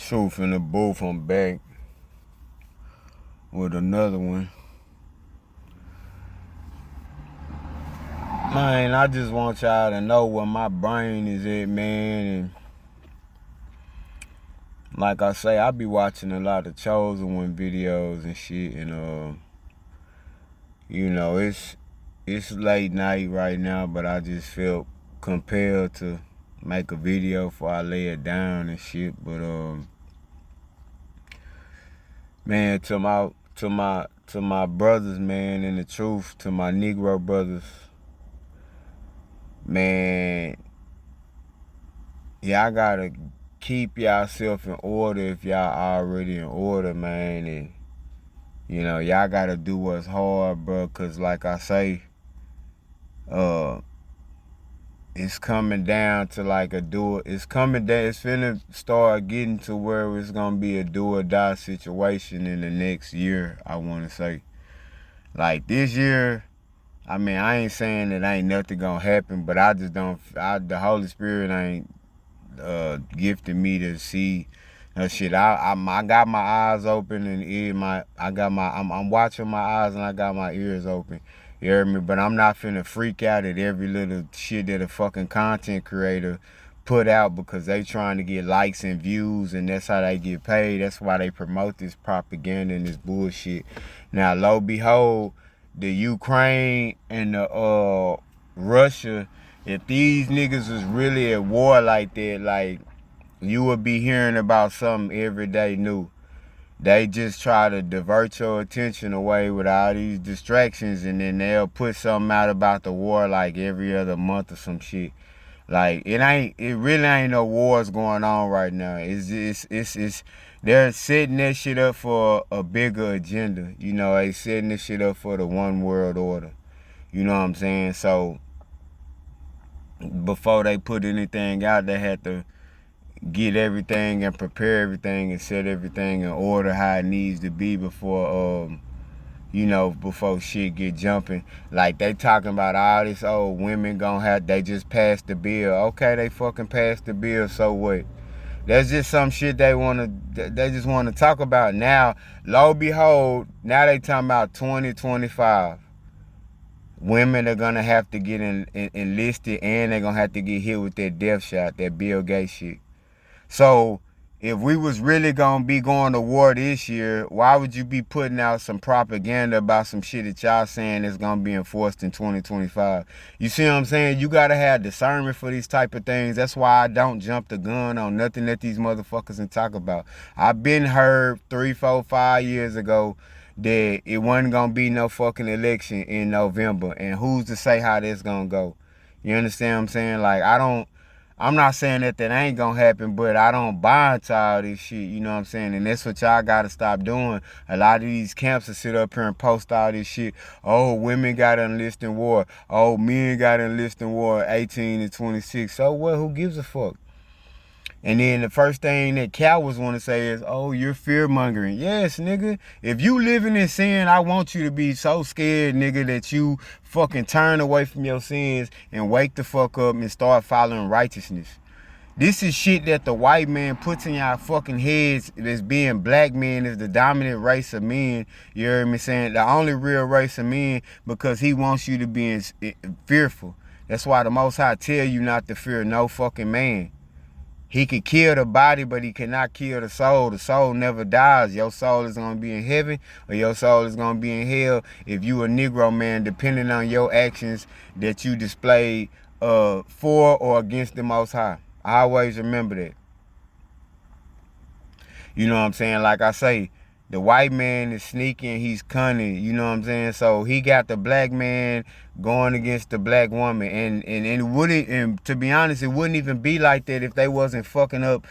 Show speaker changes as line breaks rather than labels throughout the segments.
Truth in the booth. I'm back with another one. Man, I just want y'all to know where my brain is at, man. And like I say, I be watching a lot of Chosen One videos and shit. And it's late night right now, but I just felt compelled to make a video before I lay it down and shit. But man, to my brothers, man, and the truth, to my Negro brothers, man, y'all gotta keep yourself in order if y'all already in order, man. And y'all gotta do what's hard, bro, cause like I say, it's coming down to like a do it. It's coming down. It's finna start getting to where it's gonna be a do or die situation in the next year. I want to say, like this year. I mean, I ain't saying that ain't nothing gonna happen, but I just don't. The Holy Spirit ain't gifted me to see shit. I got my eyes open and I'm watching my eyes and I got my ears open. You hear me? But I'm not finna freak out at every little shit that a fucking content creator put out because they trying to get likes and views and that's how they get paid. That's why they promote this propaganda and this bullshit. Now, lo behold, the Ukraine and the Russia, if these niggas was really at war like that, like you would be hearing about something every day new. They just try to divert your attention away with all these distractions, and then they'll put something out about the war like every other month or some shit. Like it really ain't no wars going on right now. It's they're setting that shit up for a bigger agenda. They setting this shit up for the one world order. You know what I'm saying? So before they put anything out, they had to get everything and prepare everything and set everything in order how it needs to be before shit get jumping. Like they talking about all this old women they just passed the bill. Okay, they fucking passed the bill, so what? That's just some shit they just wanna talk about now. Lo behold, now they talking about 2025. Women are gonna have to get enlisted and they're gonna have to get hit with that death shot, that Bill Gates shit. So if we was really gonna be going to war this year, why would you be putting out some propaganda about some shit that y'all saying is gonna be enforced in 2025? You see what I'm saying? You gotta have discernment for these type of things. That's why I don't jump the gun on nothing that these motherfuckers can talk about. I've been heard 3, 4, 5 years ago that it wasn't gonna be no fucking election in November, and who's to say how that's gonna go? You understand what I'm saying? Like I'm not saying that ain't gonna happen, but I don't buy into all this shit, you know what I'm saying? And that's what y'all gotta stop doing. A lot of these camps will sit up here and post all this shit. Oh, women gotta enlist in war. Oh, men gotta enlist in war 18 to 26. So what? Who gives a fuck? And then the first thing that cowards want to say is, oh, you're fear-mongering. Yes, nigga. If you living in sin, I want you to be so scared, nigga, that you fucking turn away from your sins and wake the fuck up and start following righteousness. This is shit that the white man puts in y'all fucking heads as being black men is the dominant race of men. You heard me saying? The only real race of men because he wants you to be fearful. That's why the Most High tell you not to fear no fucking man. He could kill the body, but he cannot kill the soul. The soul never dies. Your soul is going to be in heaven or your soul is going to be in hell if you a Negro man, depending on your actions that you displayed for or against the Most High. I always remember that. You know what I'm saying? Like I say, the white man is sneaky, he's cunning, you know what I'm saying? So he got the black man going against the black woman. And to be honest, it wouldn't even be like that if they wasn't fucking up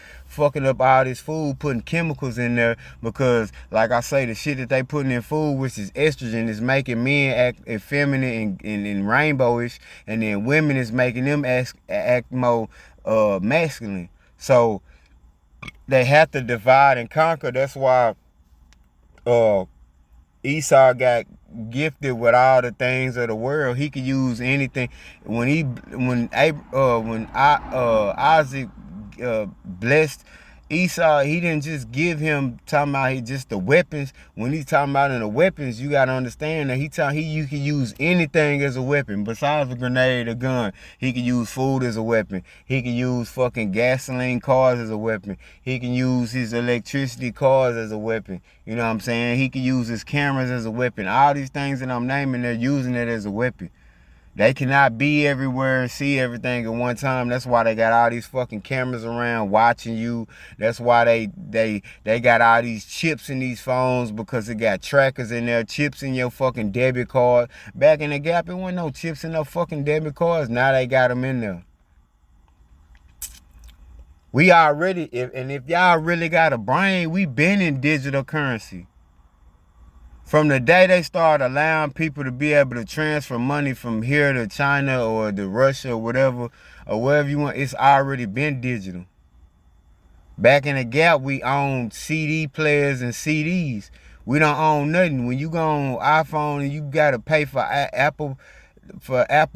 all this food, putting chemicals in there. Because like I say, the shit that they putting in food, which is estrogen, is making men act effeminate and rainbowish, and then women is making them act more masculine. So they have to divide and conquer. That's why Esau got gifted with all the things of the world. He could use anything. When Isaac blessed Esau, he didn't just give him talking about he just the weapons. When he's talking about in the weapons, you gotta understand that you can use anything as a weapon besides a grenade, a gun. He can use food as a weapon. He can use fucking gasoline cars as a weapon. He can use his electricity cars as a weapon. You know what I'm saying? He can use his cameras as a weapon. All these things that I'm naming, they're using it as a weapon. They cannot be everywhere and see everything at one time. That's why they got all these fucking cameras around watching you. That's why they got all these chips in these phones, because it got trackers in there, chips in your fucking debit card. Back in the Gap, it wasn't no chips in no fucking debit cards. Now they got them in there. We already, if y'all really got a brain, we been in digital currency. From the day they started allowing people to be able to transfer money from here to China or to Russia or whatever, or wherever you want, it's already been digital. Back in the Gap, we owned CD players and CDs. We don't own nothing. When you go on iPhone and you gotta pay for Apple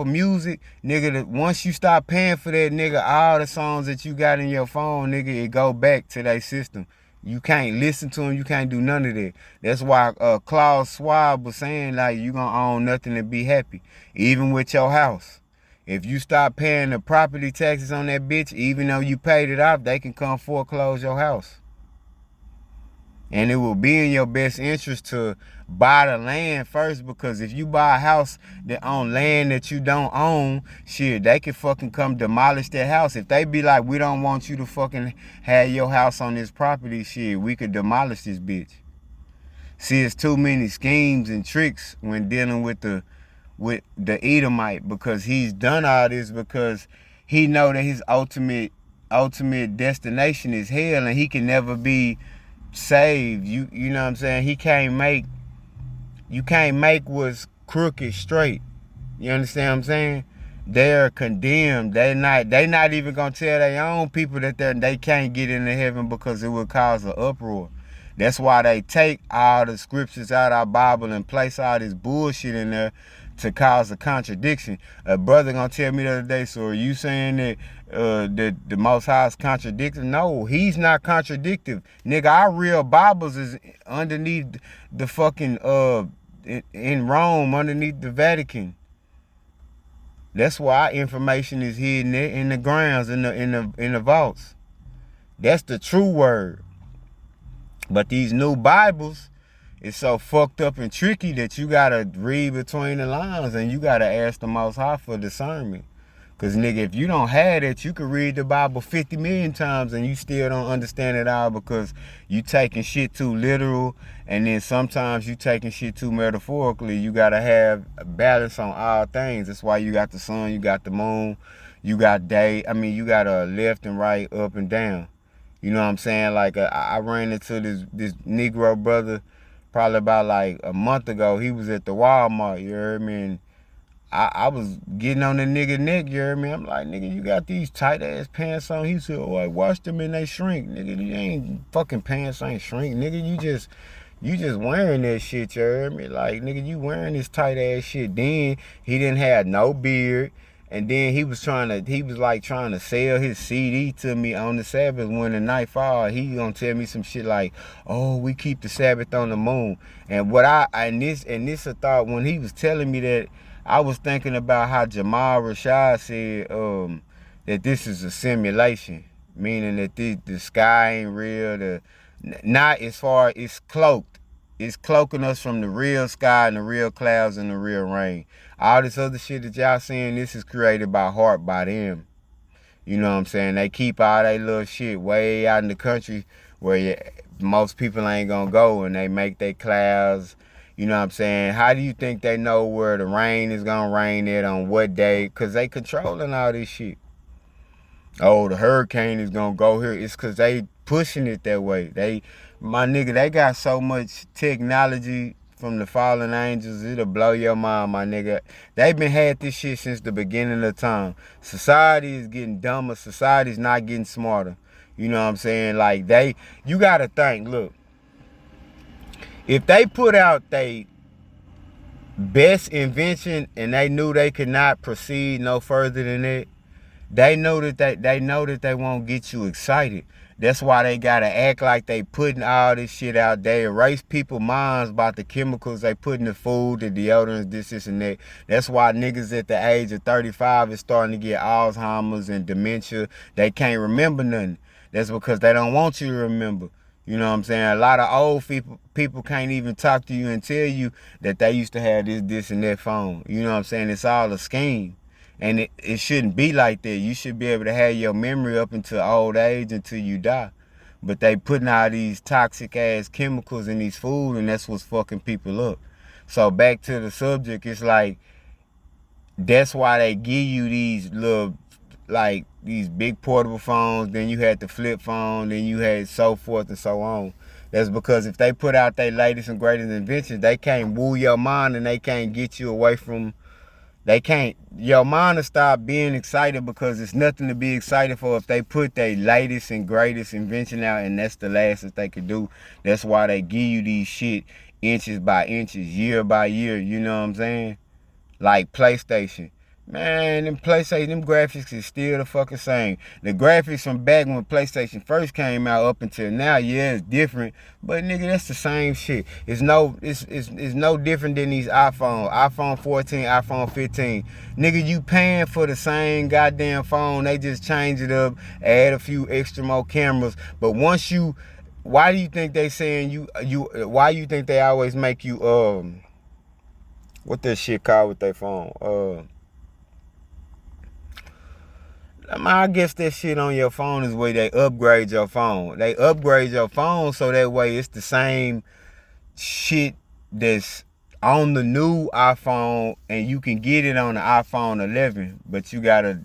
Music, nigga, once you stop paying for that, nigga, all the songs that you got in your phone, nigga, it go back to their system. You can't listen to them. You can't do none of that. That's why Klaus Schwab was saying, like, you gonna own nothing and be happy. Even with your house. If you stop paying the property taxes on that bitch, even though you paid it off, they can come foreclose your house. And it will be in your best interest to buy the land first, because if you buy a house that on land that you don't own, shit, they can fucking come demolish that house. If they be like, we don't want you to fucking have your house on this property, shit, we could demolish this bitch. See, it's too many schemes and tricks when dealing with the Edomite, because he's done all this because he know that his ultimate destination is hell, and he can never be saved. You know what I'm saying? You can't make what's crooked straight. You understand what I'm saying? They're condemned. They not even gonna tell their own people that they can't get into heaven, because it would cause an uproar. That's why they take all the scriptures out of our Bible and place all this bullshit in there to cause a contradiction. A brother gonna tell me the other day, so are you saying that the Most High is contradictive? No, he's not contradictive. Nigga, our real Bibles is underneath the fucking in Rome, underneath the Vatican. That's why our information is hidden in the grounds, in the vaults. That's the true word. But these new Bibles, it's so fucked up and tricky that you gotta read between the lines, and you gotta ask the Most High for discernment. Cause nigga, if you don't have it, you could read the Bible 50 million times and you still don't understand it all, because you taking shit too literal, and then sometimes you taking shit too metaphorically. You gotta have a balance on all things. That's why you got the sun, you got the moon, you got you got a left and right, up and down. You know what I'm saying? Like I ran into this Negro brother probably about like a month ago. He was at the Walmart, you heard me? And I was getting on the nigga neck, you heard me? I'm like, nigga, you got these tight ass pants on? He said, oh, I washed them and they shrink. Nigga, you ain't fucking pants ain't shrink. Nigga, you just wearing that shit, you heard me? Like, nigga, you wearing this tight ass shit. Then he didn't have no beard. And then he was trying to sell his CD to me on the Sabbath when the night fall. He gonna tell me some shit like, oh, we keep the Sabbath on the moon. And this a thought, when he was telling me that, I was thinking about how Jamal Rashad said that this is a simulation, meaning that the sky ain't real. Not as far, it's cloaked. It's cloaking us from the real sky and the real clouds and the real rain. All this other shit that y'all seeing, this is created by heart, by them. You know what I'm saying? They keep all that little shit way out in the country where most people ain't gonna go, and they make their clouds. You know what I'm saying? How do you think they know where the rain is gonna rain at on what day? Because they controlling all this shit. Oh, the hurricane is gonna go here. It's because they pushing it that way. My nigga, they got so much technology from the fallen angels, it'll blow your mind, my nigga. They been had this shit since the beginning of time. Society is getting dumber. Society's not getting smarter. You know what I'm saying? Like, you gotta think, look, if they put out their best invention and they knew they could not proceed no further than that, they know that they won't get you excited. That's why they gotta act like they putting all this shit out. They erase people's minds about the chemicals they put in the food, the deodorants, this, and that. That's why niggas at the age of 35 is starting to get Alzheimer's and dementia. They can't remember nothing. That's because they don't want you to remember. You know what I'm saying? A lot of old people can't even talk to you and tell you that they used to have this, and that phone. You know what I'm saying? It's all a scheme. And it shouldn't be like that. You should be able to have your memory up until old age, until you die. But they putting all these toxic ass chemicals in these food, and that's what's fucking people up. So back to the subject, it's like, that's why they give you these little, like, these big portable phones. Then you had the flip phone, then you had so forth and so on. That's because if they put out their latest and greatest inventions, they can't woo your mind, and they can't get you away from, they can't, your mind will stop being excited, because it's nothing to be excited for if they put their latest and greatest invention out, and that's the last that they could do. That's why they give you these shit inches by inches, year by year, you know what I'm saying? Like PlayStation. Man, them PlayStation, them graphics is still the fucking same. The graphics from back when PlayStation first came out up until now, yeah, it's different. But nigga, that's the same shit. It's no different than these iPhones. iPhone 14, iPhone 15. Nigga, you paying for the same goddamn phone. They just change it up, add a few extra more cameras. But once you, why do you think they saying why you think they always make you what that shit called with their phone? I guess that shit on your phone is where they upgrade your phone. They upgrade your phone so that way it's the same shit that's on the new iPhone, and you can get it on the iPhone 11, but you gotta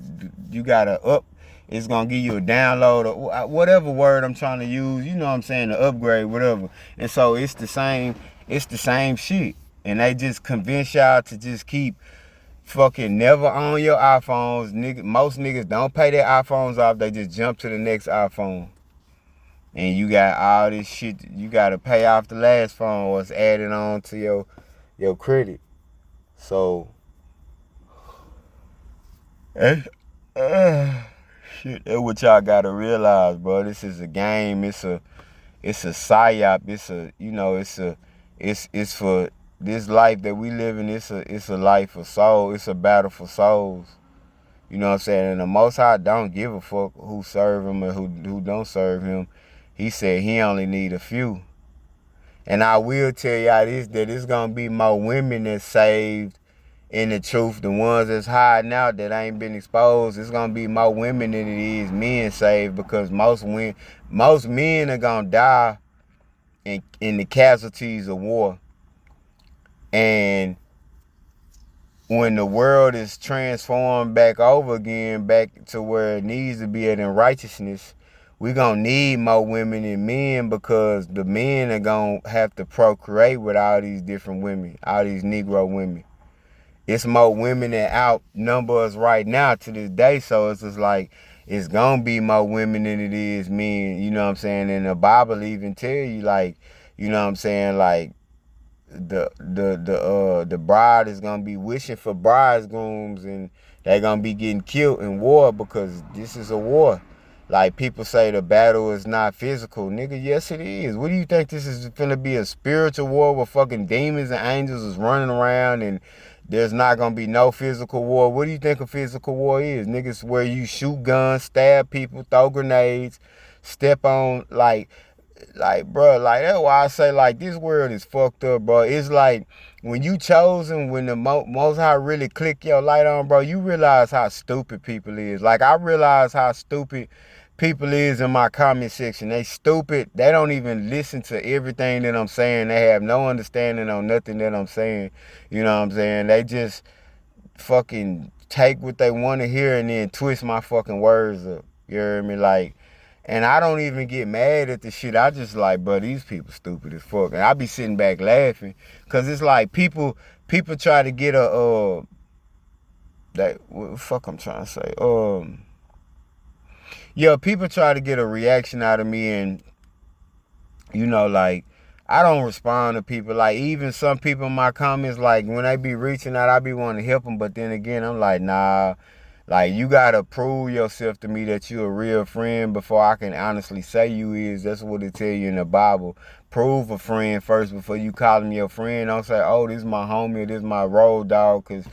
it's gonna give you a download or whatever word I'm trying to use, you know what I'm saying, to upgrade, whatever. And so it's the same shit. And they just convince y'all to just keep fucking never on your iPhones. Most niggas don't pay their iPhones off. They just jump to the next iPhone. And you got all this shit. You got to pay off the last phone, or it's added on to your credit. So, shit, that's what y'all got to realize, bro. This is a game. It's a psyop. It's for this life that we live in. It's a life for soul. It's a battle for souls. You know what I'm saying? And the Most High don't give a fuck who serve him and who don't serve him. He said he only need a few. And I will tell y'all this, that it's gonna be more women that's saved in the truth. The ones that's hiding out that ain't been exposed, it's gonna be more women than it is men saved, because most men are gonna die in the casualties of war. And when the world is transformed back over again, back to where it needs to be at in righteousness, we're going to need more women than men, because the men are going to have to procreate with all these different women, all these Negro women. It's more women that outnumber us right now to this day, so it's just like, it's going to be more women than it is men, you know what I'm saying? And the Bible even tell you, like, you know what I'm saying, like, the bride is gonna be wishing for bridegrooms, and they're gonna be getting killed in war, because this is a war. Like, people say the battle is not physical. Nigga, yes it is. What do you think, this is finna be a spiritual war where fucking demons and angels is running around and there's not gonna be no physical war? What do you think a physical war is? Niggas, where you shoot guns, stab people, throw grenades, step on, bro, like, that's why I say, like, this world is fucked up, bro. It's like, when you chosen, when the Most High really click your light on, bro, you realize how stupid people is. Like, I realize how stupid people is in my comment section. They stupid. They don't even listen to everything that I'm saying. They have no understanding on nothing that I'm saying. You know what I'm saying? They just fucking take what they want to hear and then twist my fucking words up. You hear me? Like, and I don't even get mad at the shit. I just like, bro, these people stupid as fuck. And I be sitting back laughing, because it's like people try to get what the fuck I'm trying to say? Yeah, people try to get a reaction out of me, and, you know, like, I don't respond to people. Like, even some people in my comments, like, when they be reaching out, I be wanting to help them, but then again, I'm like, nah, Like, you gotta prove yourself to me that you a real friend before I can honestly say you is. That's what it tell you in the Bible. Prove a friend first before you call him your friend. Don't say, oh, this is my homie, this is my road dog, because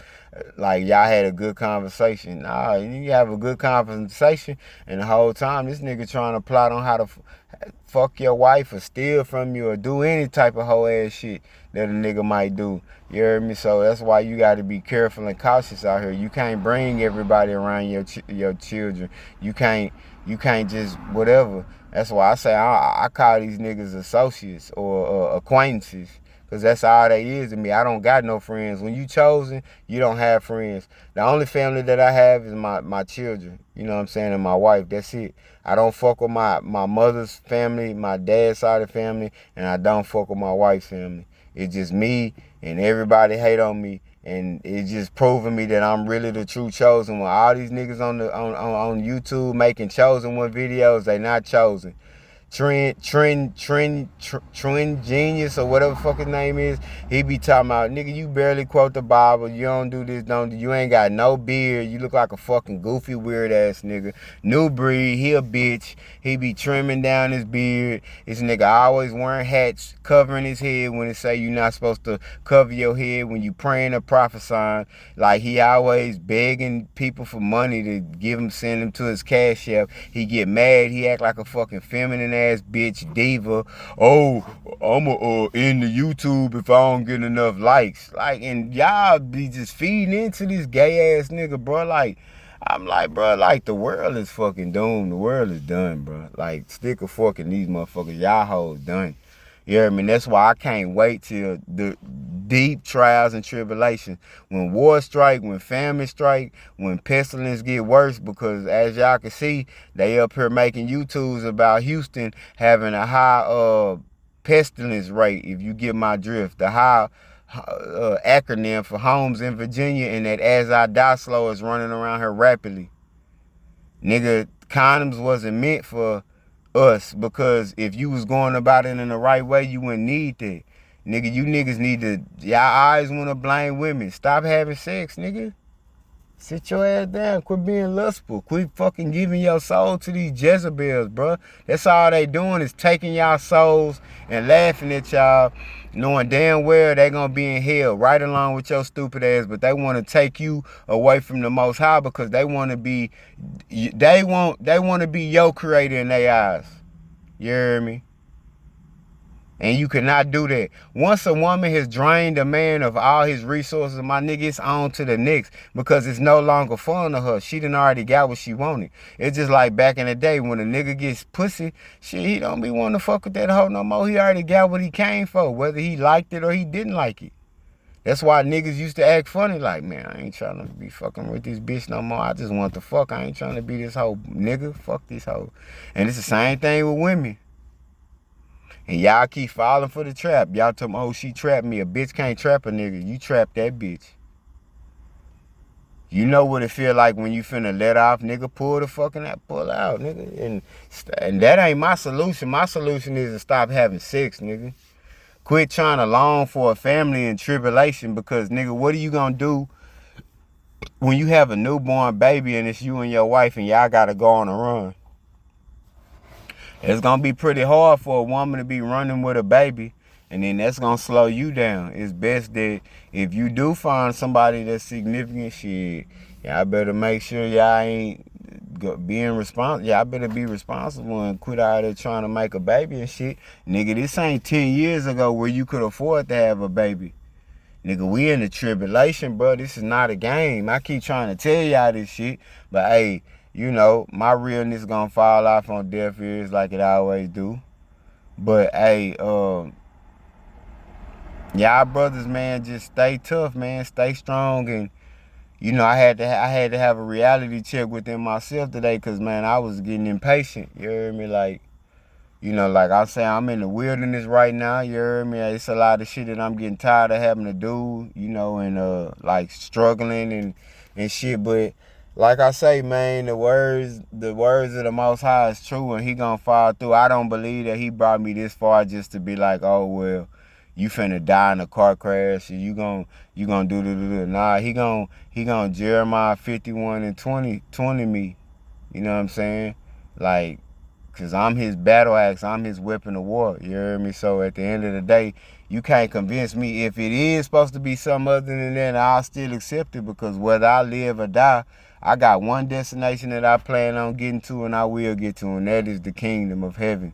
like y'all had a good conversation. Nah, you have a good conversation, and the whole time this nigga trying to plot on how to fuck your wife or steal from you or do any type of hoe ass shit that a nigga might do. You heard me? So that's why you got to be careful and cautious out here. You can't bring everybody around your children. You can't just whatever. That's why I say I call these niggas associates or acquaintances. Cause that's all they is to me. I don't got no friends. When you chosen, you don't have friends. The only family that I have is my children. You know what I'm saying? And my wife. That's it. I don't fuck with my mother's family, my dad's side of the family, and I don't fuck with my wife's family. It's just me, and everybody hate on me, and it's just proving me that I'm really the true chosen one. All these niggas on YouTube making chosen one videos, they not chosen. Trend Genius or whatever the fuck his name is, he be talking about, nigga, you barely quote the Bible, you don't do this, you ain't got no beard, you look like a fucking goofy weird ass nigga. New breed, he a bitch, he be trimming down his beard, this nigga always wearing hats, covering his head when it say you not supposed to cover your head when you praying or prophesying, like he always begging people for money to send him to his cash app. He get mad, he act like a fucking feminine ass bitch diva. Oh, I'ma end the YouTube if I don't get enough likes. Like, and y'all be just feeding into this gay ass nigga, bro. Like, I'm like, bro, like the world is fucking doomed. The world is done, bro. Like, stick a fork in these motherfuckers. Y'all hoes done. You hear me? That's why I can't wait till the deep trials and tribulations. When war strike, when famine strike, when pestilence get worse, because as y'all can see, they up here making YouTubes about Houston having a high pestilence rate, if you get my drift. The high acronym for homes in Virginia, and that As I Die Slow is running around here rapidly. Nigga, condoms wasn't meant for us, because if you was going about it in the right way, you wouldn't need that. Nigga, you niggas need to, y'all always want to blame women. Stop having sex, nigga. Sit your ass down. Quit being lustful. Quit fucking giving your soul to these Jezebels, bro. That's all they doing, is taking y'all souls and laughing at y'all, knowing damn well they gonna be in hell right along with your stupid ass, but they want to take you away from the Most High because they want to be, they want to be your creator in their eyes. You hear me? And you cannot do that. Once a woman has drained a man of all his resources, my nigga, it's on to the next, because it's no longer fun to her. She done already got what she wanted. It's just like back in the day when a nigga gets pussy, shit, he don't be wanting to fuck with that hoe no more. He already got what he came for, whether he liked it or he didn't like it. That's why niggas used to act funny like, man, I ain't trying to be fucking with this bitch no more. I just want to fuck. I ain't trying to be this hoe, nigga. Fuck this hoe. And it's the same thing with women. And y'all keep falling for the trap. Y'all tell me, oh, she trapped me. A bitch can't trap a nigga. You trap that bitch. You know what it feel like when you finna let off, nigga. Pull out, nigga. And that ain't my solution. My solution is to stop having sex, nigga. Quit trying to long for a family in tribulation, because, nigga, what are you gonna do when you have a newborn baby and it's you and your wife and y'all gotta go on a run? It's gonna be pretty hard for a woman to be running with a baby, and then that's gonna slow you down. It's best that if you do find somebody that's significant, shit, y'all better make sure y'all ain't being responsible. Y'all better be responsible and quit out there trying to make a baby and shit. Nigga, this ain't 10 years ago where you could afford to have a baby. Nigga, we in the tribulation, bro. This is not a game. I keep trying to tell y'all this shit, but hey, you know, my realness gonna fall off on deaf ears like it always do. But hey, y'all brothers, man, just stay tough, man. Stay strong. And you know, I had to have a reality check within myself today, because, man, I was getting impatient. You heard me? Like, you know, like I say, I'm in the wilderness right now. You heard me? It's a lot of shit that I'm getting tired of having to do, you know, and like struggling and shit. But like I say, man, the words of the Most High is true, and he gonna fall through. I don't believe that he brought me this far just to be like, oh, well, you finna die in a car crash, and you gon' do. Nah, he gon' Jeremiah 51:20 me. You know what I'm saying? Like, cause I'm his battle axe, I'm his weapon of war. You hear me? So at the end of the day, you can't convince me. If it is supposed to be something other than that, I'll still accept it, because whether I live or die, I got one destination that I plan on getting to, and I will get to, and that is the kingdom of heaven.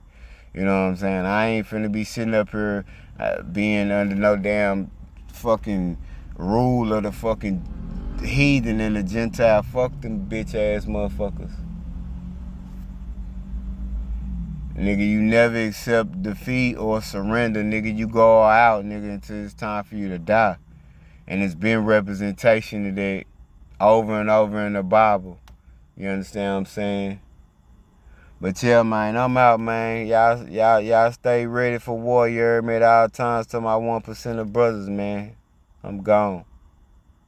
You know what I'm saying? I ain't finna be sitting up here being under no damn fucking rule of the fucking heathen and the Gentile. Fuck them bitch ass motherfuckers. Nigga, you never accept defeat or surrender. Nigga, you go all out, nigga, until it's time for you to die. And it's been representation of that over and over in the Bible. You understand what I'm saying? But yeah, man, I'm out, man. Y'all stay ready for war. You heard me at all times to my 1% of brothers, man. I'm gone.